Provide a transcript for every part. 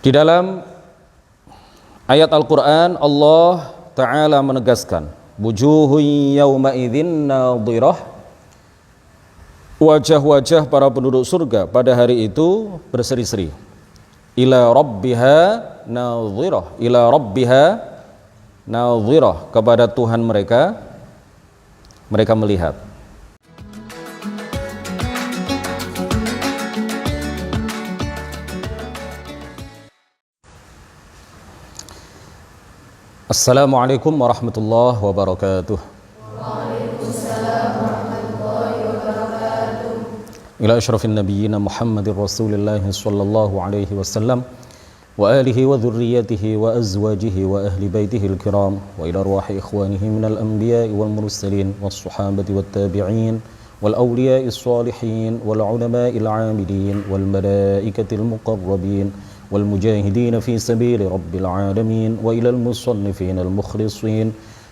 Di dalam ayat Al-Quran Allah Ta'ala menegaskan, wujuhun yawma idzin nadhirah, wajah-wajah para penduduk surga pada hari itu berseri-seri. Ila rabbiha nadhirah, ila rabbiha nadhirah, kepada Tuhan mereka melihat. Assalamualaikum warahmatullahi wabarakatuh. Waalaikumsalam warahmatullahi wabarakatuh. Ila asyrafin nabiyyin Muhammadir Rasulillah sallallahu alaihi wasallam wa alihi wa dhurriyyatihi wa azwajihi wa ahli baitihi al-kiram wa ila arwahi ikhwanihi minal anbiya'i wal mursalin was sahabati wat tabi'in wal awliya'is salihin wal ulama'il 'amilin wal malaikatil muqarrabin والمجاهدين في سبيل رب العالمين وإلى المصنفين المخلصين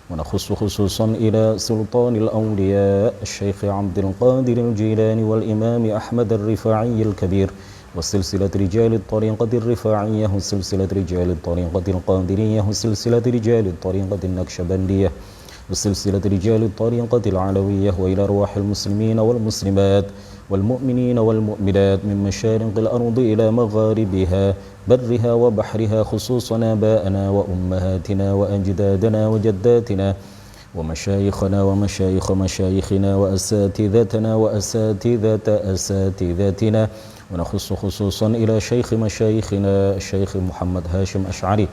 ونخص خصوصا إلى سلطان الأولياء الشيخ عبد القادر الجيلاني والإمام أحمد الرفاعي الكبير وسلسلة رجال الطريقة الرفاعية وسلسلة رجال الطريقة القادرية وسلسلة رجال الطريقة النكشبندية وسلسلة رجال الطريقة العلوية وإلى أرواح المسلمين والمسلمات والمؤمنين والمؤمنات من مشارق الأرض إلى مغاربها برها وبحرها خصوصا آباءنا وأمهاتنا وأجدادنا وجداتنا ومشايخنا ومشايخ مشايخنا وأساتذتنا وأساتذة أساتذتنا ونخص خصوصا إلى شيخ مشايخنا الشيخ محمد هاشم أشعري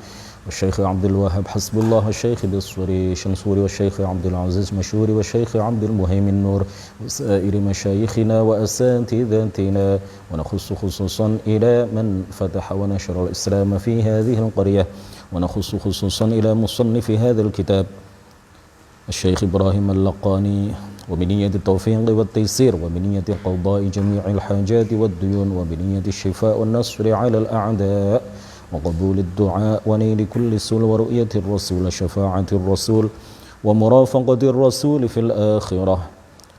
والشيخ عبد الوهاب حسب الله الشيخ بالصوري شنصوري والشيخ عبد العزيز مشهوري والشيخ عبد المهيمن نور وسائر مشايخنا وأساتذتنا ونخص خصوصا إلى من فتح ونشر الإسلام في هذه القرية ونخص خصوصا إلى مصنف هذا الكتاب الشيخ إبراهيم اللقاني وبنية التوفيق والتيسير وبنية قضاء جميع الحاجات والديون وبنية الشفاء والنصر على الأعداء وقبول الدعاء ونيل كل سول ورؤية الرسول شفاعة الرسول ومرافقة الرسول في الآخرة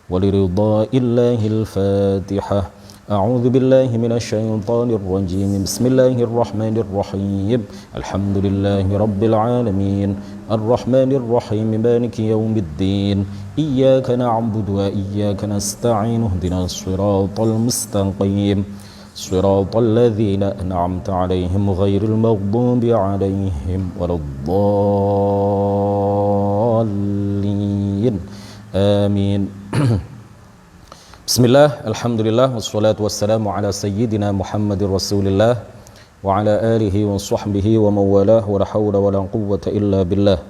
ولرضاء الله الفاتحة. أعوذ بالله من الشيطان الرجيم. بسم الله الرحمن الرحيم. الحمد لله رب العالمين الرحمن الرحيم مالك يوم الدين إياك نعبد وإياك نستعين اهدنا الصراط المستقيم صراط الذين أنعمت عليهم غير المغضوب عليهم ولا الضالين آمين. Bismillah, alhamdulillah, wassalatu wassalamu ala sayyidina Muhammadir Rasulillah wa ala alihi wa sahbihi wa mawalah wa la hawla wa la quwwata illa billah.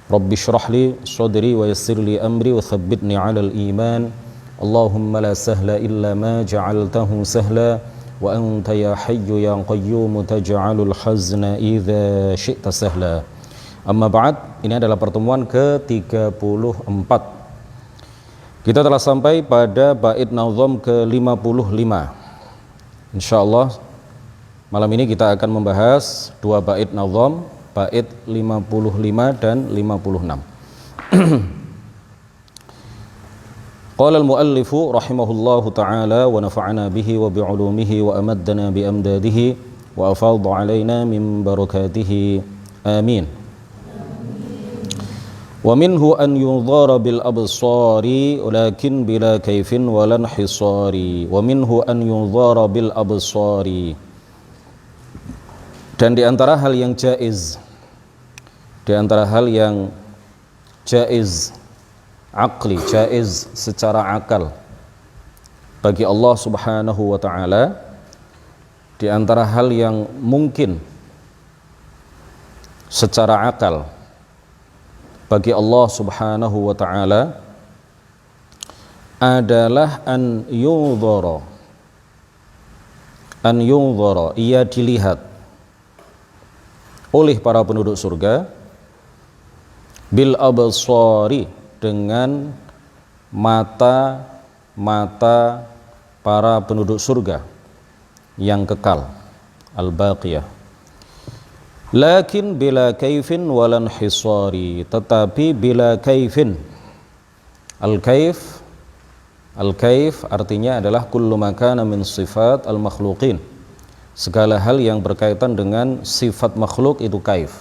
Rabbi shrah li sadri wa yassir li amri wa thabbitni ala al-iman. Allahumma la sahla illa ma ja'altahu sahla wa anta ya hayyu ya qayyum taj'alul hazna idza syi'ta sahla. Amma ba'd, ini adalah pertemuan ke-34. Kita telah sampai pada bait nazam ke-55. Insyaallah malam ini kita akan membahas dua bait nazam, bait 55 dan 56. Qala al-muallif rahimahullahu ta'ala wa nafa'ana bihi wa bi'ulumihi wa amaddana bi amdadihi wa afadha 'alaina min barakatihi. Amin. Wa minhu an yunzara bil absari walakin bila kaifin walan hisari. Wa minhu an yunzara bil absari. Dan di antara hal yang jaiz, di antara hal yang jaiz aqli, jaiz secara akal bagi Allah Subhanahu wa ta'ala, di antara hal yang mungkin secara akal bagi Allah Subhanahu wa ta'ala adalah an yunzara, ia dilihat oleh para penduduk surga bil absari, dengan mata para penduduk surga yang kekal, al-baqiyah. Lakin bila kaifin walan hisari, tetapi bila kaifin. Al-kaif artinya adalah kullu makana min sifat al-makhluqin, segala hal yang berkaitan dengan sifat makhluk itu kaif.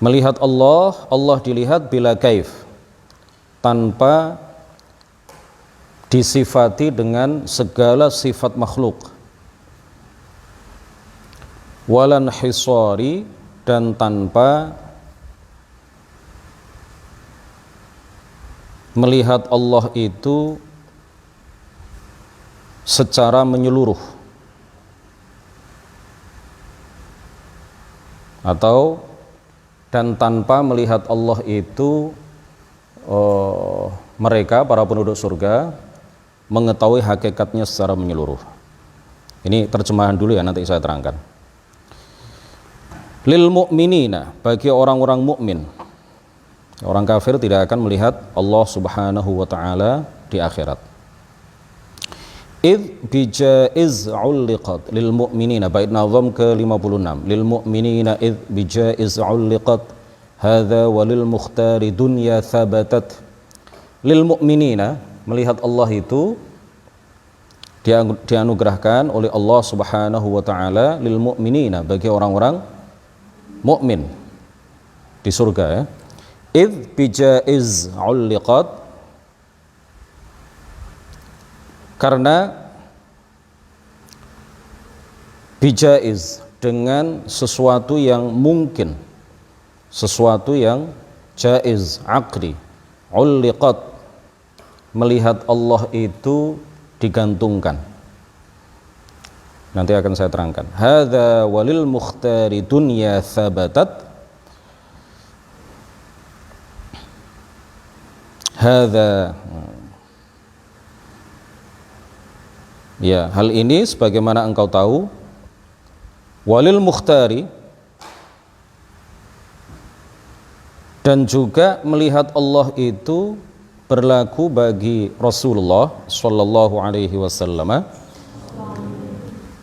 Melihat Allah, Allah dilihat bila kaif, tanpa disifati dengan segala sifat makhluk. Walan hisari, dan tanpa melihat Allah itu secara menyeluruh, atau dan tanpa melihat Allah itu mereka para penduduk surga mengetahui hakikatnya secara menyeluruh. Ini terjemahan dulu ya, nanti saya terangkan. Lil mu'minina, bagi orang-orang mukmin. Orang kafir tidak akan melihat Allah Subhanahu wa taala di akhirat. Idh bijaiz ulliqat lil mu'minina, bait nazam ke-56. Lil mu'minina idh bijaiz ulliqat hadza walil mukhtari dunya thabatat. Lil mu'minina, melihat Allah itu dianugerahkan oleh Allah Subhanahu wa taala lil mu'minina, bagi orang-orang mukmin di surga ya. Idh bijaiz ulliqat, karena bijaiz dengan sesuatu yang mungkin, sesuatu yang jaiz, aqli. Ulliqat, melihat Allah itu digantungkan. Nanti akan saya terangkan. Hadza walil mukhtari dunya thabatat. Hadza, ya, hal ini sebagaimana engkau tahu, walil mukhtari, dan juga melihat Allah itu berlaku bagi Rasulullah sallallahu alaihi wasallam.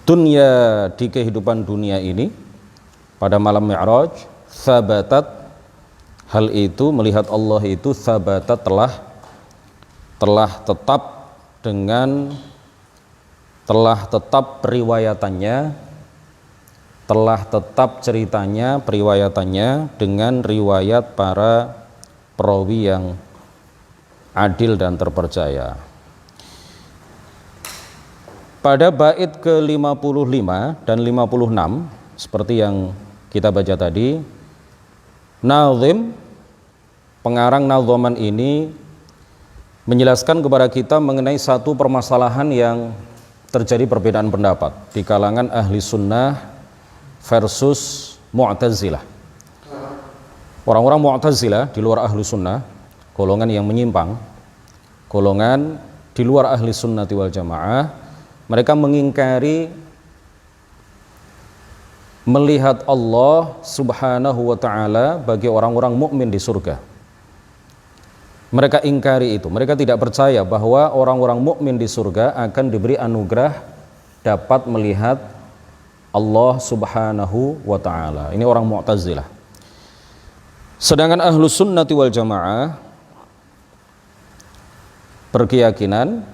Dunia, di kehidupan dunia ini pada malam Mi'raj, thabatat, hal itu melihat Allah itu thabatat telah tetap periwayatannya, telah tetap ceritanya, periwayatannya dengan riwayat para perawi yang adil dan terpercaya. Pada bait ke-55 dan 56 seperti yang kita baca tadi, nazim, pengarang nazoman ini menjelaskan kepada kita mengenai satu permasalahan yang terjadi perbedaan pendapat di kalangan ahli sunnah versus Mu'tazilah. Orang-orang Mu'tazilah di luar ahli sunnah, golongan yang menyimpang, golongan di luar ahli sunnati wal jamaah, mereka mengingkari melihat Allah Subhanahu wa taala bagi orang-orang mukmin di surga. Mereka ingkari itu. Mereka tidak percaya bahwa orang-orang mukmin di surga akan diberi anugerah dapat melihat Allah Subhanahu wa taala. Ini orang Mu'tazilah. Sedangkan Ahlus Sunnati wal Jamaah berkeyakinan,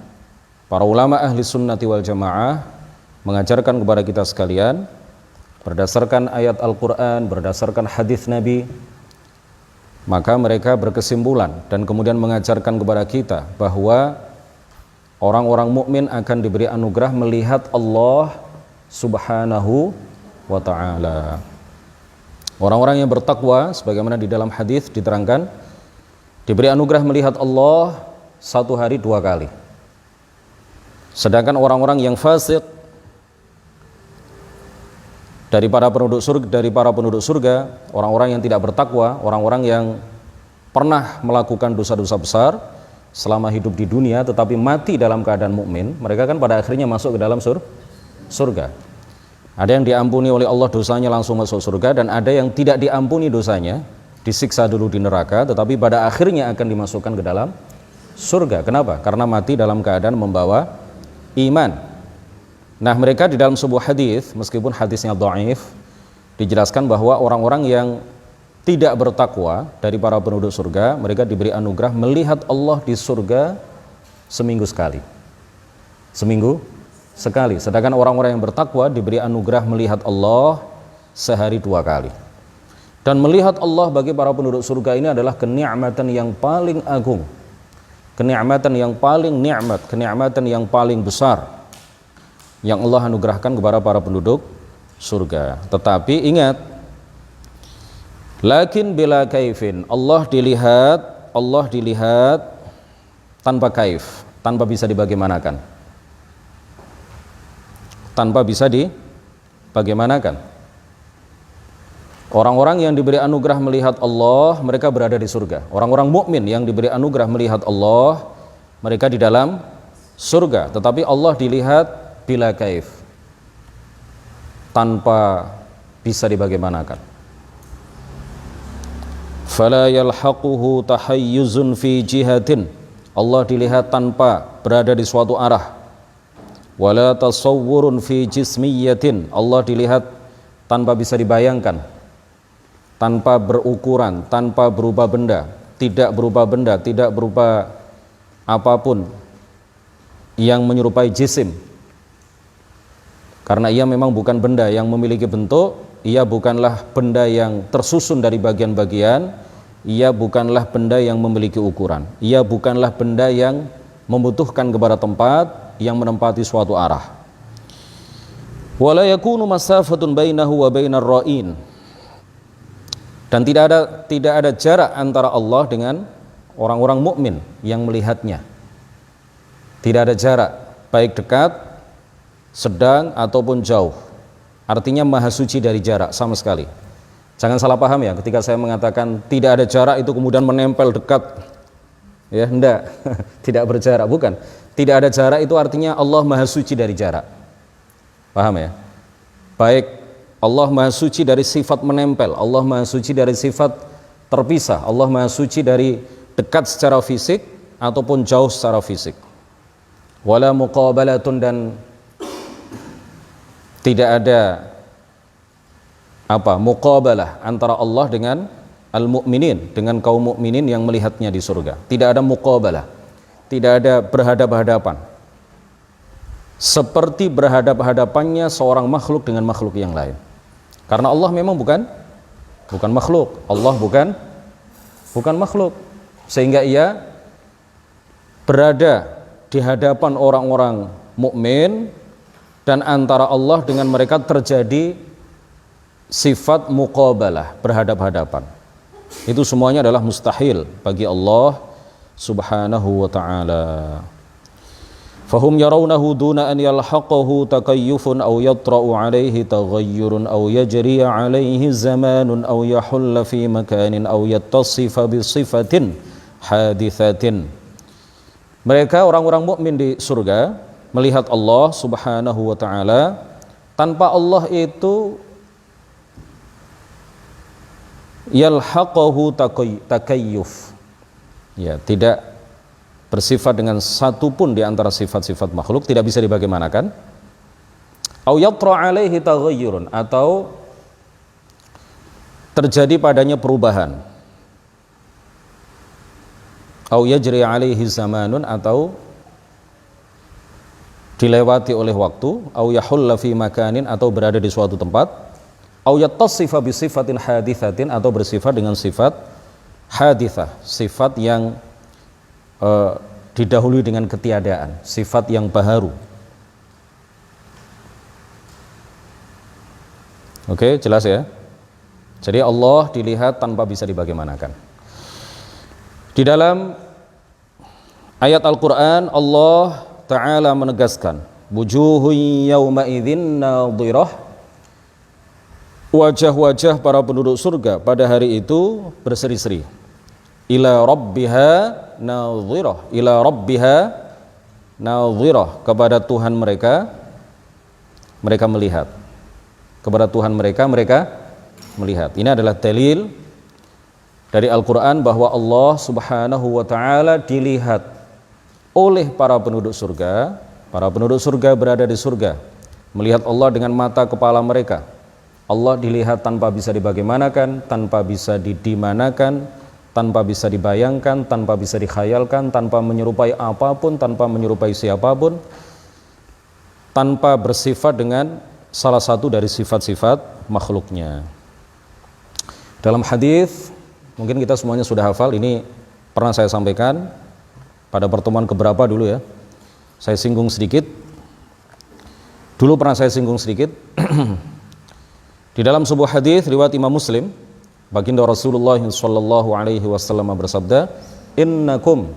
para ulama Ahli Sunnati wal Jamaah mengajarkan kepada kita sekalian berdasarkan ayat Al-Quran, berdasarkan hadis Nabi, maka mereka berkesimpulan dan kemudian mengajarkan kepada kita bahwa orang-orang mukmin akan diberi anugerah melihat Allah Subhanahu wa ta'ala. Orang-orang yang bertakwa, sebagaimana di dalam hadis diterangkan, diberi anugerah melihat Allah satu hari 2 kali. Sedangkan orang-orang yang fasik dari para penduduk surga, orang-orang yang tidak bertakwa, orang-orang yang pernah melakukan dosa-dosa besar selama hidup di dunia tetapi mati dalam keadaan mukmin, mereka kan pada akhirnya masuk ke dalam surga. Ada yang diampuni oleh Allah dosanya langsung masuk surga, dan ada yang tidak diampuni dosanya, disiksa dulu di neraka tetapi pada akhirnya akan dimasukkan ke dalam surga. Kenapa? Karena mati dalam keadaan membawa iman. Nah, mereka di dalam sebuah hadis, meskipun hadisnya dhaif, dijelaskan bahwa orang-orang yang tidak bertakwa dari para penduduk surga, mereka diberi anugerah melihat Allah di surga seminggu sekali. Seminggu sekali. Sedangkan orang-orang yang bertakwa diberi anugerah melihat Allah sehari 2 kali. Dan melihat Allah bagi para penduduk surga ini adalah kenikmatan yang paling agung, kenikmatan yang paling nikmat, kenikmatan yang paling besar yang Allah anugerahkan kepada para penduduk surga. Tetapi ingat, lakin bila kaifin, Allah dilihat tanpa kaif, tanpa bisa dibagaimanakan, tanpa bisa dibagaimanakan. Orang-orang yang diberi anugerah melihat Allah, mereka berada di surga. Orang-orang mukmin yang diberi anugerah melihat Allah, mereka di dalam surga. Tetapi Allah dilihat bila kaif, tanpa bisa dibagaimanakan. Fala yalhaquhu tahayyuzun fi jihatin, Allah dilihat tanpa berada di suatu arah. Wala tasawwurun fi jismiyatin, Allah dilihat tanpa bisa dibayangkan, tanpa berukuran, tanpa berupa benda, tidak berupa apapun yang menyerupai jisim. Karena ia memang bukan benda yang memiliki bentuk, ia bukanlah benda yang tersusun dari bagian-bagian, ia bukanlah benda yang memiliki ukuran, ia bukanlah benda yang membutuhkan kepada tempat yang menempati suatu arah. Wala yakunu masafatun bainahu wa bainar ra'in, dan tidak ada jarak antara Allah dengan orang-orang mukmin yang melihatnya. Tidak ada jarak, baik dekat, sedang ataupun jauh. Artinya maha suci dari jarak sama sekali. Jangan salah paham ya, ketika saya mengatakan tidak ada jarak itu kemudian menempel dekat. Ya, enggak. Tidak berjarak, bukan. Tidak ada jarak itu artinya Allah maha suci dari jarak. Paham ya? Baik Allah maha suci dari sifat menempel, Allah maha suci dari sifat terpisah, Allah maha suci dari dekat secara fisik ataupun jauh secara fisik. Wala muqabalatun, dan tidak ada muqabalah antara Allah dengan al-mu'minin, dengan kaum mukminin yang melihatnya di surga. Tidak ada muqabalah, tidak ada berhadap-hadapan, seperti berhadap-hadapannya seorang makhluk dengan makhluk yang lain. Karena Allah memang bukan makhluk, Allah bukan makhluk, sehingga ia berada di hadapan orang-orang mukmin, dan antara Allah dengan mereka terjadi sifat muqabalah, berhadap-hadapan. Itu semuanya adalah mustahil bagi Allah Subhanahu wa ta'ala. Fahum yarawnahu duna an yalhaqahu takayyufun aw yatra'u alaihi taghayyurun aw yajri alaihi zamanun aw yahulla fi makanin aw yattasifa bi sifatin hadithatin. Mereka orang-orang mukmin di surga melihat Allah Subhanahu wa ta'ala tanpa Allah itu yalhaqahu takayyuf, ya, tidak bersifat dengan satu pun di antara sifat-sifat makhluk, tidak bisa dibagaimanakan. Au yatra alaihi taghayyurun, atau terjadi padanya perubahan. Au yajri alaihi zamanun, atau dilewati oleh waktu. Au yahulla fi makanin, atau berada di suatu tempat. Au yattasifa bi sifatin hadithatin, atau bersifat dengan sifat hadithah, sifat yang didahului dengan ketiadaan, sifat yang baharu. Oke, jelas ya? Jadi Allah dilihat tanpa bisa dibagaimanakan. Di dalam ayat Al-Quran Allah Ta'ala menegaskan, wujuhun yawma idzin nadhirah, wajah-wajah para penduduk surga pada hari itu berseri-seri. Ila rabbiha nadhirah, ila rabbiha nadhirah, kepada Tuhan mereka melihat, kepada Tuhan mereka melihat. Ini adalah dalil dari Al-Quran bahwa Allah Subhanahu wa ta'ala dilihat oleh para penduduk surga. Para penduduk surga berada di surga melihat Allah dengan mata kepala mereka. Allah dilihat tanpa bisa dibagaimanakan, tanpa bisa didimanakan, tanpa bisa dibayangkan, tanpa bisa dikhayalkan, tanpa menyerupai apapun, tanpa menyerupai siapapun. tanpa bersifat dengan salah satu dari sifat-sifat makhluknya. Dalam hadis, mungkin kita semuanya sudah hafal, ini pernah saya sampaikan pada pertemuan keberapa dulu ya. Saya singgung sedikit. Dulu pernah saya singgung sedikit. Di dalam sebuah hadis riwayat Imam Muslim, baginda Rasulullah sallallahu alaihi wasallam bersabda, "Innakum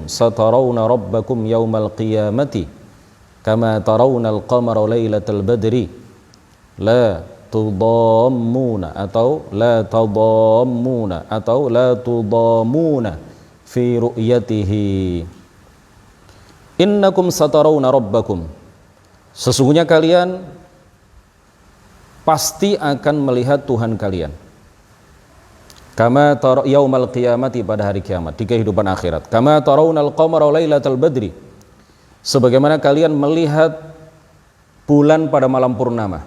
satarawna rabbakum yaumal qiyamati kama tarawna al-qamara lailatal badri la tudammuna atau la tadammuna atau la tudammuna fi ru'yatihi." Innakum satarawna rabbakum, sesungguhnya kalian pasti akan melihat Tuhan kalian. Kama yaumal qiyamati, pada hari kiamat, di kehidupan akhirat. Kama tarawnal qamara lailatal badri, sebagaimana kalian melihat bulan pada malam purnama.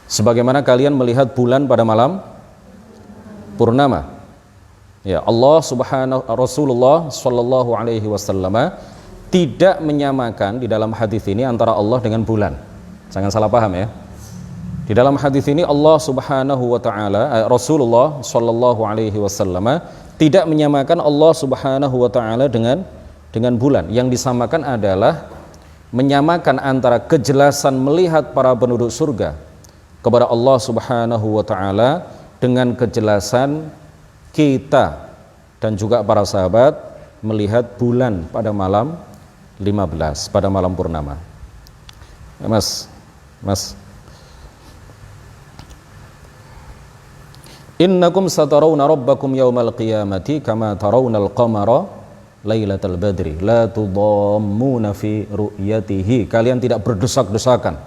Sebagaimana kalian melihat bulan pada malam purnama. Ya, Rasulullah sallallahu alaihi wasallam tidak menyamakan di dalam hadis ini antara Allah dengan bulan. Jangan salah paham ya. Di dalam hadis ini Allah Subhanahu wa taala, Rasulullah sallallahu alaihi wasallam tidak menyamakan Allah Subhanahu wa taala dengan bulan. Yang disamakan adalah menyamakan antara kejelasan melihat para penduduk surga kepada Allah Subhanahu wa taala dengan kejelasan kita dan juga para sahabat melihat bulan pada malam 15, pada malam purnama. Ya, Mas. Innakum satarawna rabbakum yaumal qiyamati kama tarawnal qamara lailatal badri la tudammuna fi ru'yatihi. Kalian tidak berdesak-desakan.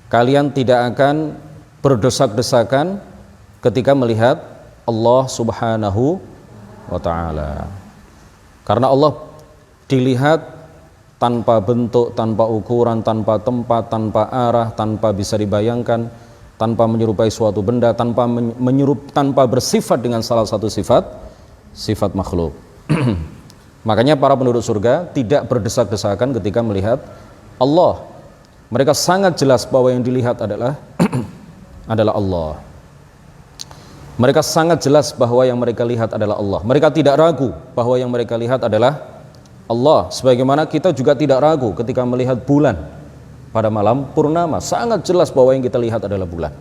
Kalian tidak akan berdesak-desakan ketika melihat Allah Subhanahu wa taala. Karena Allah dilihat tanpa bentuk, tanpa ukuran, tanpa tempat, tanpa arah, tanpa bisa dibayangkan, tanpa menyerupai suatu benda, tanpa bersifat dengan salah satu sifat makhluk. Makanya para penduduk surga tidak berdesak-desakan ketika melihat Allah. Mereka sangat jelas bahwa yang dilihat adalah adalah Allah. Mereka sangat jelas bahwa yang mereka lihat adalah Allah. Mereka tidak ragu bahwa yang mereka lihat adalah Allah. Sebagaimana kita juga tidak ragu ketika melihat bulan pada malam purnama, sangat jelas bahwa yang kita lihat adalah bulan.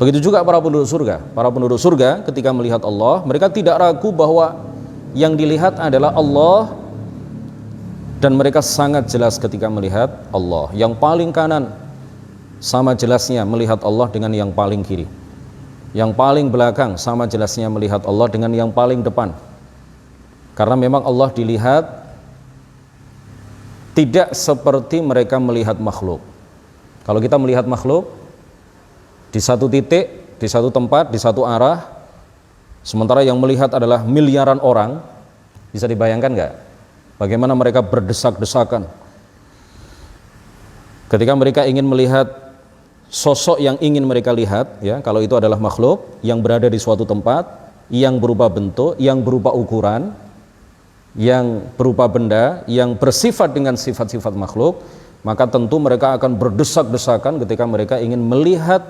Begitu juga para penduduk surga. Para penduduk surga ketika melihat Allah, mereka tidak ragu bahwa yang dilihat adalah Allah, dan mereka sangat jelas ketika melihat Allah. Yang paling kanan sama jelasnya melihat Allah dengan yang paling kiri. Yang paling belakang sama jelasnya melihat Allah dengan yang paling depan. Karena memang Allah dilihat tidak seperti mereka melihat makhluk. Kalau kita melihat makhluk di satu titik, di satu tempat, di satu arah, sementara yang melihat adalah miliaran orang, bisa dibayangkan nggak? Bagaimana mereka berdesak-desakan ketika mereka ingin melihat sosok yang ingin mereka lihat, ya, kalau itu adalah makhluk yang berada di suatu tempat, yang berupa bentuk, yang berupa ukuran, yang berupa benda, yang bersifat dengan sifat-sifat makhluk, maka tentu mereka akan berdesak-desakan ketika mereka ingin melihat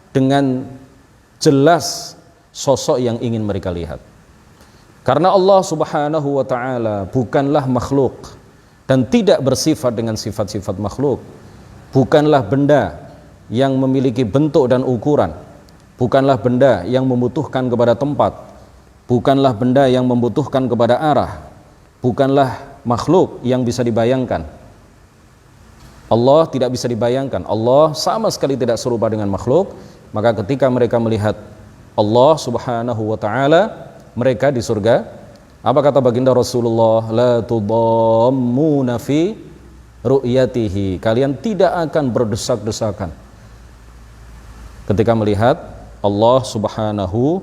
dengan jelas sosok yang ingin mereka lihat. Karena Allah Subhanahu wa taala bukanlah makhluk dan tidak bersifat dengan sifat-sifat makhluk. Bukanlah benda yang memiliki bentuk dan ukuran. Bukanlah benda yang membutuhkan kepada tempat. Bukanlah benda yang membutuhkan kepada arah. Bukanlah makhluk yang bisa dibayangkan. Allah tidak bisa dibayangkan. Allah sama sekali tidak serupa dengan makhluk. Maka ketika mereka melihat Allah Subhanahu wa taala, mereka di surga, apa kata baginda Rasulullah? La tudammuna fi ru'yatihi. Kalian tidak akan berdesak-desakan ketika melihat Allah Subhanahu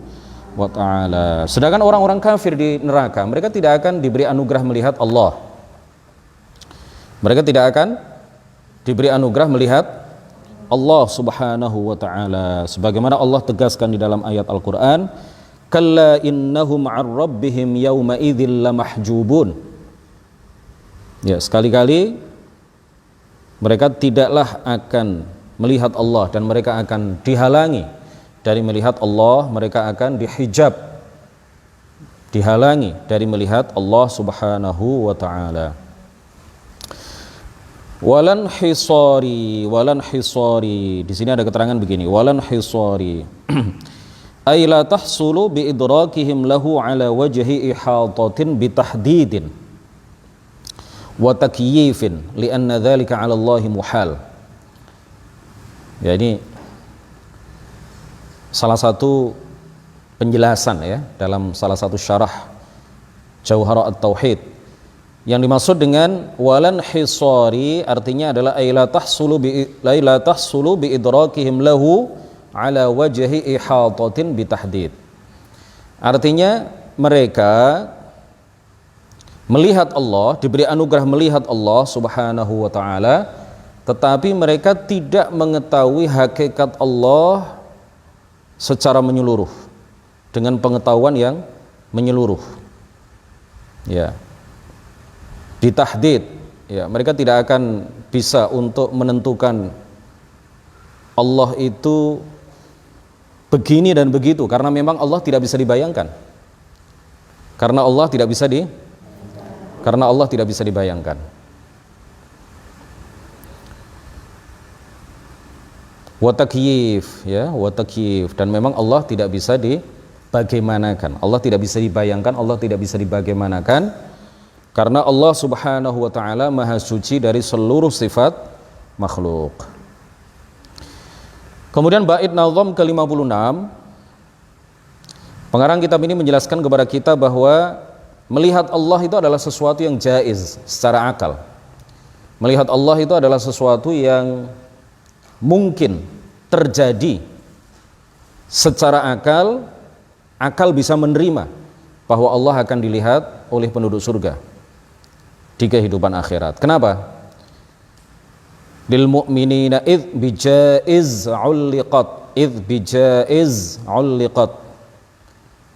wa ta'ala. Sedangkan orang-orang kafir di neraka, mereka tidak akan diberi anugerah melihat Allah. Mereka tidak akan diberi anugerah melihat Allah Subhanahu wa ta'ala. Sebagaimana Allah tegaskan di dalam ayat Al-Quran, kalla innahum 'an rabbihim yawma idzil lamahjubun. Ya, sekali-kali mereka tidaklah akan melihat Allah dan mereka akan dihalangi dari melihat Allah, mereka akan dihijab, dihalangi dari melihat Allah Subhanahu wa taala. Walan hisari. Di sini ada keterangan begini, walan hisari. Ay la tahsulu bi idrakihim lahu ala wajhi ihatatin bi tahdidin wa takyifin li anna dzalika 'ala Allah muhal. Ya, ini salah satu penjelasan ya dalam salah satu syarah Jauharat At-Tauhid. Yang dimaksud dengan walan hisari artinya adalah ay la tahsulu bi idrakihim lahu ala wajhi ihatatin bi tahdid. Artinya mereka melihat Allah, diberi anugerah melihat Allah Subhanahu wa taala, tetapi mereka tidak mengetahui hakikat Allah secara menyeluruh dengan pengetahuan yang menyeluruh. Ya. Ditahdid, ya, mereka tidak akan bisa untuk menentukan Allah itu begini dan begitu karena memang Allah tidak bisa dibayangkan. Karena Allah tidak bisa dibayangkan. Wa takyif, ya, wa takyif, dan memang Allah tidak bisa dibagaimanakan. Allah tidak bisa dibayangkan, Allah tidak bisa dibagaimanakan. Karena Allah Subhanahu wa taala Maha Suci dari seluruh sifat makhluk. Kemudian bait nazam ke-56, pengarang kitab ini menjelaskan kepada kita bahwa melihat Allah itu adalah sesuatu yang jaiz secara akal. Melihat Allah itu adalah sesuatu yang mungkin terjadi secara akal. Akal bisa menerima bahwa Allah akan dilihat oleh penduduk surga di kehidupan akhirat. Kenapa? Lil mu'minina idh bijaiz ulliqat.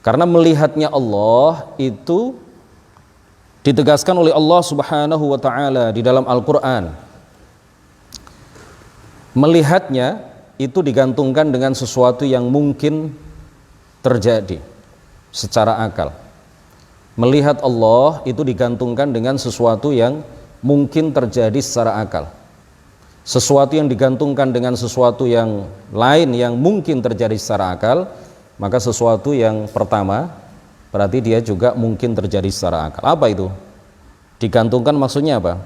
Karena melihatnya Allah itu ditegaskan oleh Allah Subhanahu wa taala di dalam Al-Qur'an. Melihatnya itu digantungkan dengan sesuatu yang mungkin terjadi secara akal. Melihat Allah itu digantungkan dengan sesuatu yang mungkin terjadi secara akal. Sesuatu yang digantungkan dengan sesuatu yang lain yang mungkin terjadi secara akal, maka sesuatu yang pertama berarti dia juga mungkin terjadi secara akal. Apa itu? Digantungkan maksudnya apa?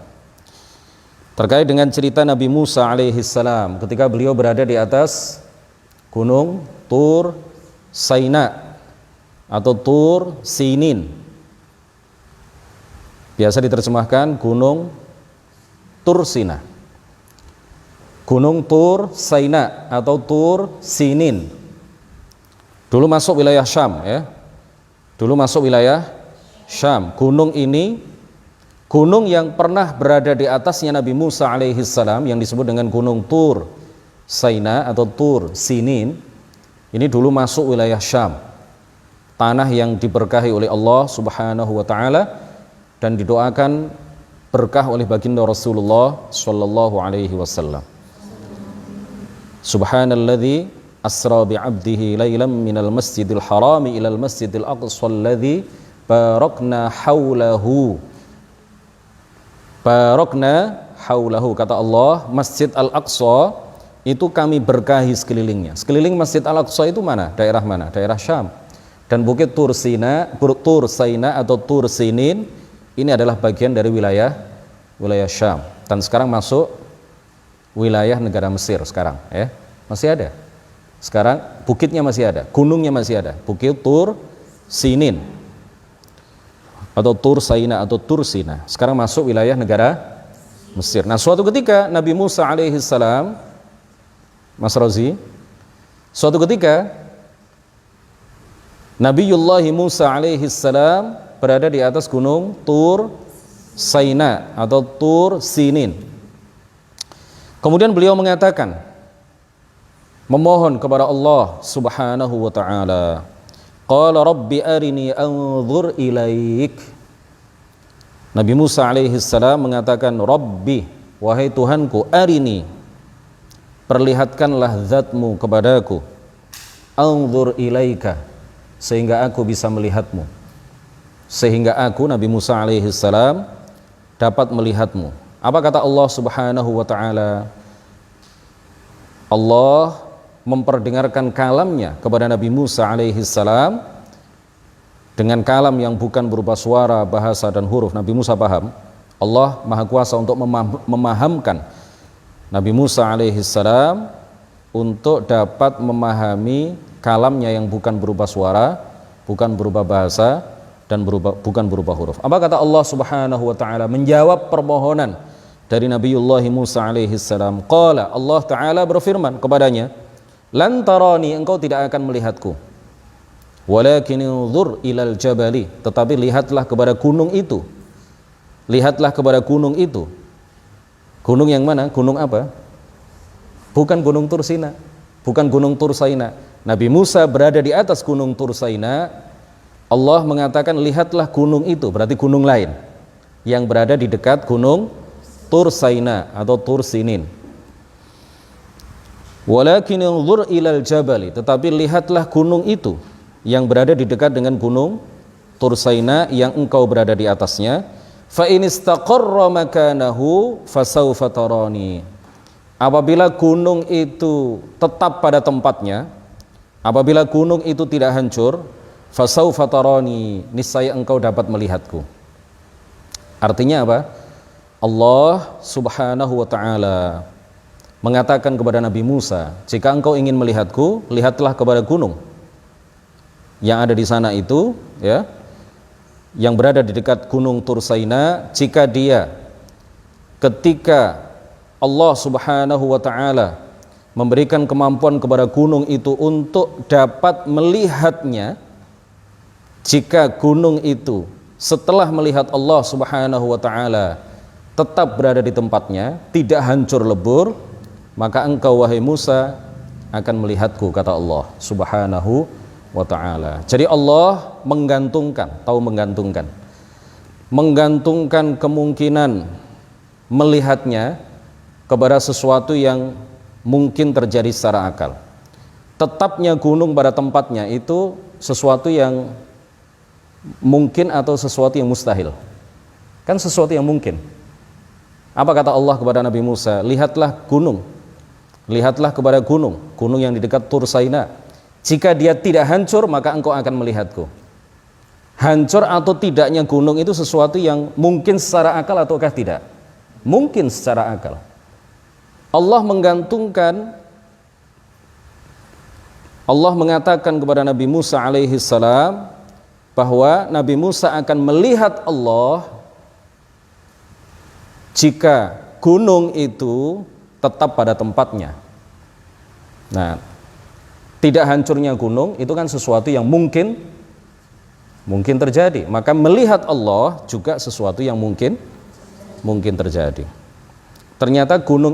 Terkait dengan cerita Nabi Musa alaihissalam ketika beliau berada di atas gunung Tur Saina atau Tur Sinin. Biasa diterjemahkan gunung Tur Sina. Gunung Tur Saina atau Tur Sinin. Dulu masuk wilayah Syam, ya. Dulu masuk wilayah Syam. Gunung ini gunung yang pernah berada di atasnya Nabi Musa alaihissalam yang disebut dengan gunung Tur Saina atau Tur Sinin. Ini dulu masuk wilayah Syam. Tanah yang diberkahi oleh Allah Subhanahu wa taala dan didoakan berkah oleh baginda Rasulullah sallallahu alaihi wasallam. Subhanalladzi asra bi'abdihi lailan minal masjidil harami ilal masjidil aqsa alladzi barakna haulahu. Barakna haulahu, kata Allah, Masjid Al-Aqsa itu kami berkahi sekelilingnya. Sekeliling Masjid Al-Aqsa itu mana? Daerah mana? Daerah Syam. Dan bukit Tur Saina atau Tur Sinin ini adalah bagian dari wilayah Syam. Dan sekarang masuk wilayah negara Mesir sekarang, ya. Masih ada. Sekarang bukitnya masih ada, gunungnya masih ada. Bukit Tur Sinin atau Tur Saina atau Tur Sina. Sekarang masuk wilayah negara Mesir. Nah, suatu ketika Nabi Musa alaihissalam, Mas Rozi, suatu ketika Nabiullah Musa alaihissalam berada di atas gunung Tur Saina atau Tur Sinin. Kemudian beliau mengatakan, memohon kepada Allah Subhanahu wa taala, qala rabbi arini anzur ilaik. Nabi Musa alaihi salam mengatakan, Rabbi, wahai Tuhanku, arini, perlihatkanlah zatmu kepadaku, anzur ilaika, sehingga aku bisa melihatmu, sehingga aku, Nabi Musa alaihi salam, dapat melihatmu. Apa kata Allah subhanahu wa ta'ala? Allah memperdengarkan kalamnya kepada Nabi Musa alaihi salam dengan kalam yang bukan berupa suara, bahasa, dan huruf. Nabi Musa paham. Allah Maha Kuasa untuk memahamkan Nabi Musa alaihi salam untuk dapat memahami kalamnya yang bukan berupa suara, bukan berupa bahasa, dan bukan berupa huruf. Apa kata Allah subhanahu wa ta'ala menjawab permohonan dari Nabiullah Musa alaihi salam? Qala, Allah ta'ala berfirman kepadanya, lan tarani, engkau tidak akan melihatku, walakin unzur ilal jabali, tetapi lihatlah kepada gunung itu. Lihatlah kepada gunung itu. Gunung yang mana? Gunung apa? Bukan gunung Tursina, bukan gunung Tursaina. Nabi Musa berada di atas gunung Tursaina. Allah mengatakan lihatlah gunung itu, berarti gunung lain yang berada di dekat gunung Tursaina atau Tursinin. Walakin unzur ilal jabali, tetapi lihatlah gunung itu yang berada di dekat dengan gunung Tursaina yang engkau berada di atasnya. Fa in istaqarra makanahu fasawfa tarani. Apabila gunung itu tetap pada tempatnya, apabila gunung itu tidak hancur, fasawfa tarani, niscaya engkau dapat melihatku. Artinya apa? Allah subhanahu wa ta'ala mengatakan kepada Nabi Musa, jika engkau ingin melihatku, lihatlah kepada gunung yang ada di sana itu, ya, yang berada di dekat gunung Tursaina. Jika dia, ketika Allah subhanahu wa ta'ala memberikan kemampuan kepada gunung itu untuk dapat melihatnya, jika gunung itu setelah melihat Allah subhanahu wa ta'ala tetap berada di tempatnya, tidak hancur lebur, maka engkau wahai Musa akan melihatku, kata Allah subhanahu wa ta'ala. Jadi Allah menggantungkan, tahu menggantungkan kemungkinan melihatnya kepada sesuatu yang mungkin terjadi secara akal. Tetapnya gunung pada tempatnya itu sesuatu yang mungkin atau sesuatu yang mustahil? Kan sesuatu yang mungkin. Apa kata Allah kepada Nabi Musa? Lihatlah gunung, lihatlah kepada gunung yang di dekat Tursaina. Jika dia tidak hancur, maka engkau akan melihatku. Hancur atau tidaknya gunung itu sesuatu yang mungkin secara akal ataukah tidak? Mungkin secara akal. Allah menggantungkan, Allah mengatakan kepada Nabi Musa alaihi salam bahwa Nabi Musa akan melihat Allah jika gunung itu tetap pada tempatnya. Nah, tidak hancurnya gunung itu kan sesuatu yang mungkin terjadi. Maka melihat Allah juga sesuatu yang mungkin terjadi. Ternyata gunung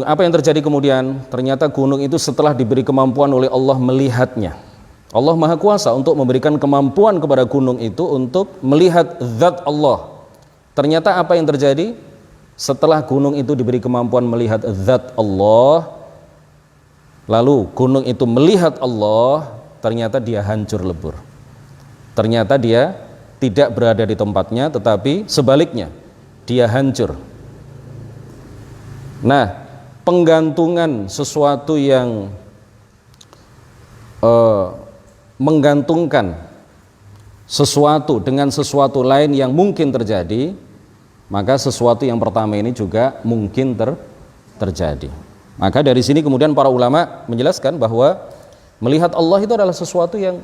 apa yang terjadi kemudian? Ternyata gunung itu setelah diberi kemampuan oleh Allah melihatnya. Allah Maha Kuasa untuk memberikan kemampuan kepada gunung itu untuk melihat zat Allah. Ternyata apa yang terjadi? Setelah gunung itu diberi kemampuan melihat zat Allah, lalu gunung itu melihat Allah, ternyata dia hancur lebur. Ternyata dia tidak berada di tempatnya, tetapi sebaliknya, dia hancur. Nah, penggantungan sesuatu yang menggantungkan sesuatu dengan sesuatu lain yang mungkin terjadi, maka sesuatu yang pertama ini juga mungkin terjadi. Maka dari sini kemudian para ulama menjelaskan bahwa melihat Allah itu adalah sesuatu yang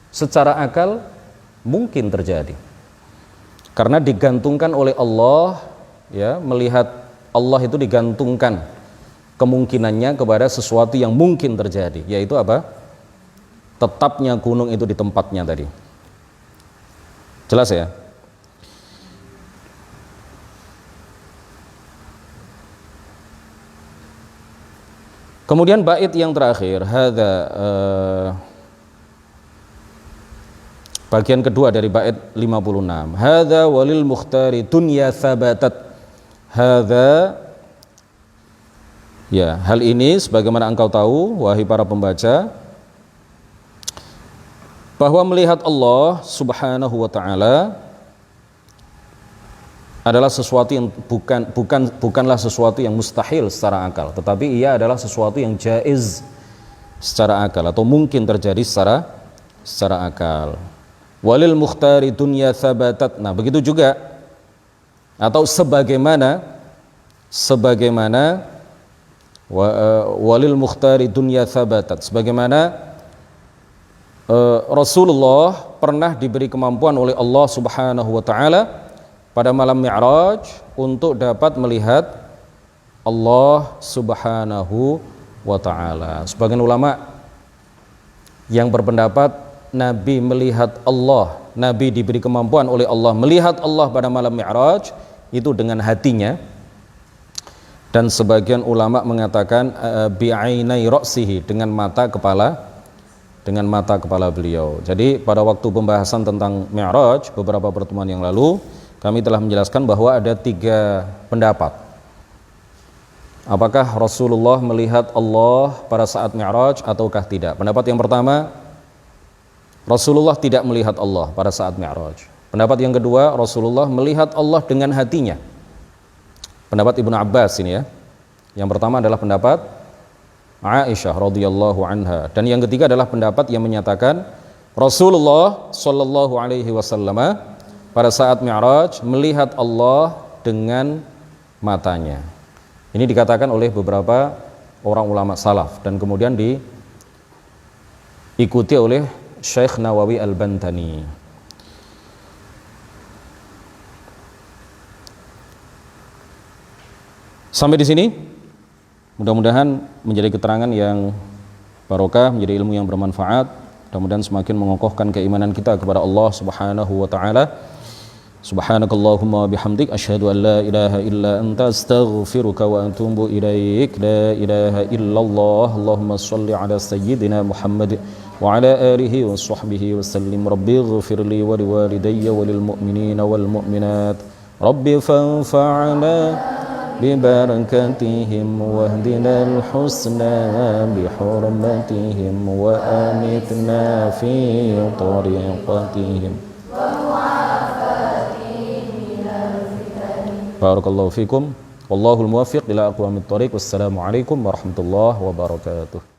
secara akal mungkin terjadi. Karena digantungkan oleh Allah, ya, melihat Allah itu digantungkan kemungkinannya kepada sesuatu yang mungkin terjadi, yaitu apa? Tetapnya gunung itu di tempatnya tadi. Jelas ya? Kemudian bait yang terakhir, hadza bagian kedua dari bait 56. Hadza walil mukhtari dunya thabatat. Hadza, ya, hal ini sebagaimana engkau tahu wahai para pembaca, bahwa melihat Allah Subhanahu wa taala adalah sesuatu yang bukanlah sesuatu yang mustahil secara akal, tetapi ia adalah sesuatu yang jaiz secara akal atau mungkin terjadi secara akal. Walil mukhtari dunya thabatat. Nah, begitu juga atau sebagaimana walil mukhtari dunya thabatat, sebagaimana Rasulullah pernah diberi kemampuan oleh Allah Subhanahu wa taala pada malam Mi'raj untuk dapat melihat Allah Subhanahu wa taala. Sebagian ulama yang berpendapat Nabi melihat Allah, Nabi diberi kemampuan oleh Allah melihat Allah pada malam Mi'raj itu dengan hatinya, dan sebagian ulama mengatakan bi'ainai ra'sihi, dengan mata kepala beliau. Jadi pada waktu pembahasan tentang Mi'raj beberapa pertemuan yang lalu, kami telah menjelaskan bahwa ada 3 pendapat. Apakah Rasulullah melihat Allah pada saat Mi'raj ataukah tidak? Pendapat yang pertama, Rasulullah tidak melihat Allah pada saat Mi'raj. Pendapat yang kedua, Rasulullah melihat Allah dengan hatinya. Pendapat Ibnu Abbas ini ya. Yang pertama adalah pendapat Aisyah radhiyallahu anha, dan yang ketiga adalah pendapat yang menyatakan Rasulullah sallallahu alaihi wasallam pada saat Mi'raj melihat Allah dengan matanya. Ini dikatakan oleh beberapa orang ulama salaf dan kemudian diikuti oleh Syekh Nawawi Al-Bantani. Sampai di sini mudah-mudahan menjadi keterangan yang barokah, menjadi ilmu yang bermanfaat, mudah-mudahan semakin mengokohkan keimanan kita kepada Allah Subhanahu wa taala. Subhanakallahumma bihamdik asyhadu an la ilaha illa anta astaghfiruka wa atubu ilaik. La ilaha illallah. Allahumma shalli ala sayyidina Muhammad wa ala alihi wa sahbihi wa sallim. Rabbighfirli wa liwalidayya wa lil mu'minina wal mu'minat. Rabbi fanfa'na bibarakatihim wahdinal husna bihurmatihim wa amitna fi tariqatihim. Barakallahu fikum. Wallahul muwaffiq ila aqwamit thoriq. Wassalamu alaikum warahmatullahi wabarakatuh.